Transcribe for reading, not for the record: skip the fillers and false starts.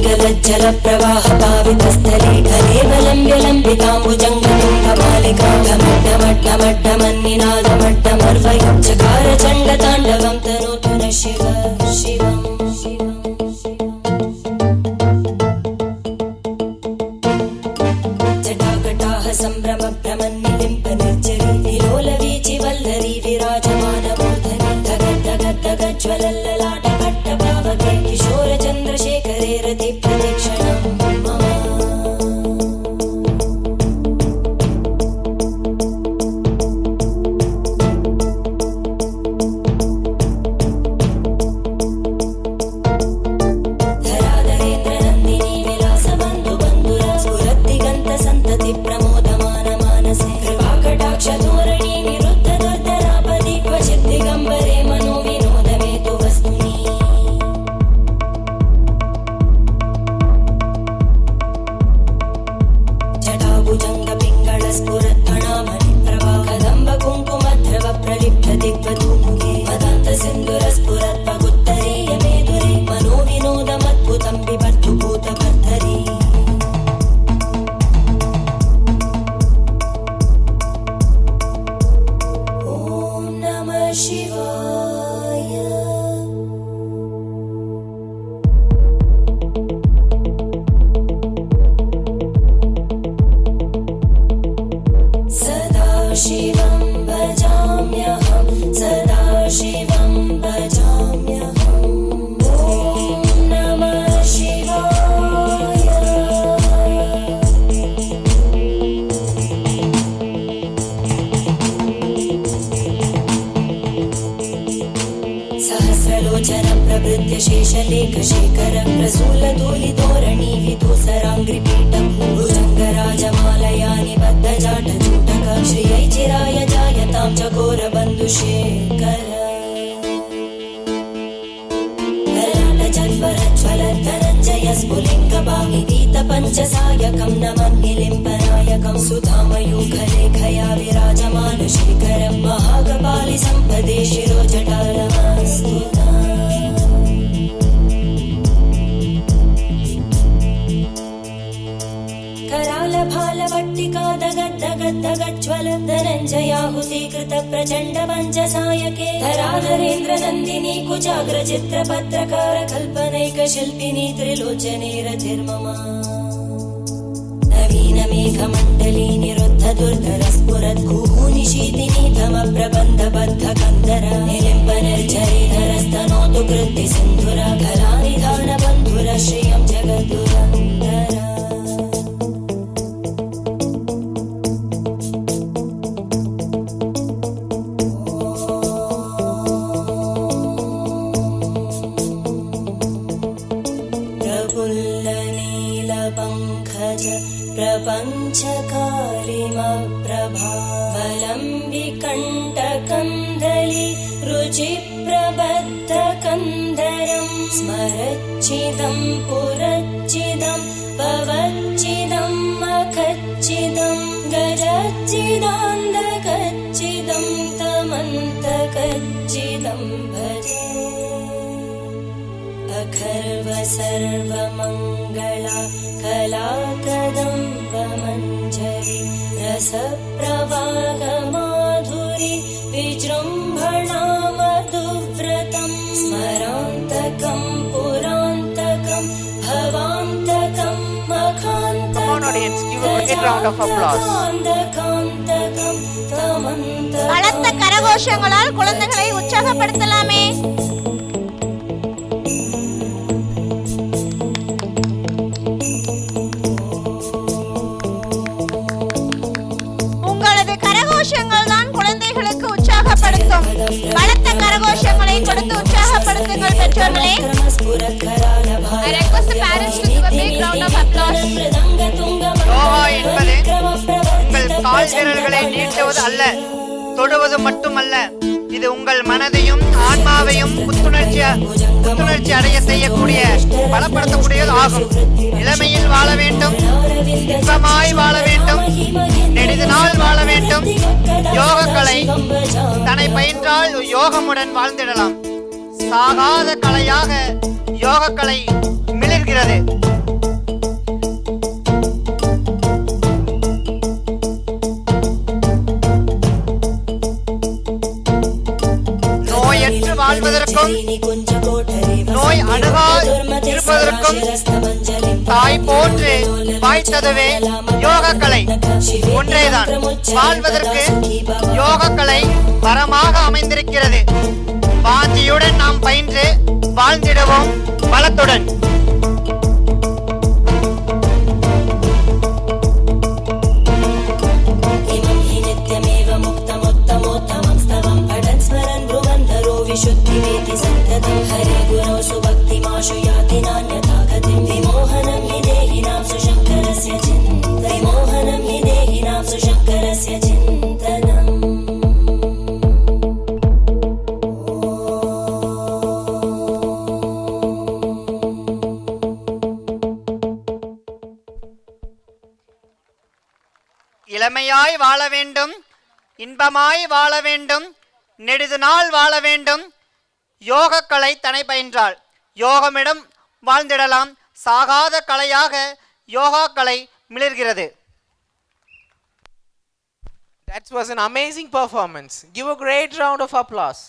निगलज्जल प्रवाह पावितस्थले कलेवलम्ब्य लम्बिताम्बुजङ्गतुङ्गमालिका ढमड्ढमड्ढमन्निनादमड्ढमर्वयुच्चकार चण्डताण्डवं तनोतु न शिव शिवम् जटाकटाः सम्भ्रम भ्रमन्निलिम्प निर्जरी विलोलवीचि वल्लरी विराजमानमूर्धनि धगद्धगद्धगज्ज्वलल्ललाटकट्टपावके किशोरचन्द्रशेखरे रति प्रदक्षिणं मम धराधरेन्द्रनन्दिनी विलासबन्धुबन्धुरा स्फुरद्दिगन्त सन्तति प्रमोदमान मानसे कृपाकटाक्षधोरणी निरुद्ध दुर्धरापदि क्वचित् दिगम्बरे मनो विनोदमेतु वस्तुनि जटाभुजङ्ग पिङ्गळ स्फुरत्फणामणिप्रभा कदम्ब कुङ्कुमध्रव प्रलिप्त दिग्वधूमुखे मदान्त सिन्दुर स्फुरत्पगुत्तरीय मेदुरे मनो विनोदमद्भुतं बिभर्तु भूतकर्धरी ॐ नमः शिवाय सदा शिवं भजाम्यहं सदा शिवं भजाम्यहम् ॐ नमः शिवाय सहस्रलोचन प्रभृत्य शेषलेख शेखर प्रसूलधूलिधोरणी विधूसराङ्घ्रिपीठं भुजङ्गराजमालया निबद्धजाटचूटक श्रियै चिराय जायतां चकोरबन्धुशेखर धनञ्जय स्फुलिङ्गभागिगीत पञ्चसायकं नमन्निलिम्पनायकं सुधामयूखलेखया विराजमान शेखरं महागपालि सम्पदे शिरोजटालमस्तुता करालभालवट्टिका दगद्दगद्दगज्ज्वल धनञ्जयाहुतीकृत प्रचण्ड पञ्चसायके धराधरेन्द्रनन्दिनी कुचाग्रचित्रपत्रकार कल्पनैकशिल्पिनी त्रिलोचने रतिर्मम नवीनमेघमण्डली निरुद्ध दुर्धर स्फुरद्गूनिशीतिनी तमप्रबन्धबद्धकन्दर निलिम्ब निर्झरीधरस्तनोतु कृत्ति सिन्धुर कलानिधानबन्धुर श्रियं जगद्दुरन्दर प्रफुल्लनीलपङ्कज प्रपञ्चकालिमप्रभावलम्बिकण्टकन्दली रुचिप्रबद्धकन्धरं स्मरच्चिदं पुरच्चिदं भवच्चिदं मखच्चिदं गजच्चिदान्धकच्चिदं तमन्तकच्चिदं भजे अखर्व सर्वमङ्गला कलाकदम्बमञ्जरी रसप्रवाहमाधुरी विजृम्भणा मधुव्रतं स्मरान्तकं पुरान्तकं भवान्तकं மகாந்தகம் பலத்த கரகோஷங்களால் குழந்தைகளை உற்சாகப்படுத்தலாமே. உங்களது கரகோஷங்கள் தான் குழந்தைகளுக்கு உற்சாகப்படுத்தும். பலத்த கரகோஷங்களை கொடுத்து உற்சாகப்படுத்துங்கள் பெற்றோர்களே. I request the parents to give a big round of applause. Yoga என்பது உங்கள் கால் விரல்களை நீட்டுவது அல்ல, தொடுவது மட்டுமல்ல. இது உங்கள் மனதையும் ஆன்மாவையும் புத்துணர்ச்சி அடைய செய்யக்கூடிய பலப்படுத்தக்கூடியது ஆகும். இளமையில் வாழ வேண்டும், இன்பமாய் வாழ வேண்டும், நெடுது நாள் வாழ வேண்டும். யோகக்கலை தன்னை பயின்றால் யோகமுடன் வாழ்ந்திடலாம். சாகாத கலையாக யோகக்கலை மிளிர்கிறது. அனைவருக்கும் தாய் போன்று வாய்த்ததுவே யோகக்கலை ஒன்றேதான். வாழ்வதற்கு யோகக்கலை வரமாக அமைந்திருக்கிறது. வாஞ்சியுடன் நாம் பயின்று வாழ்ந்திடுவோம் பலத்துடன். विशुद्धिमेति सन्ततं हरे गुरौ सुभक्तिमाशु याति नान्यथा गतिं विमोहनं हि देहिनां सुशङ्करस्य चिन्तनं विमोहनं हि देहिनां सुशङ्करस्य चिन्तनम् இளமையாய் வாழ வேண்டும், இன்பமாய் வாழ வேண்டும், நெடுது நாள் வாழ வேண்டும். யோகக்கலை தனை பயின்றாள். யோகமிடம் வாழ்ந்திடலாம். சாகாத கலையாக யோகாக்கலை மிளிர்கிறது. That was an amazing performance. Give a great round of applause.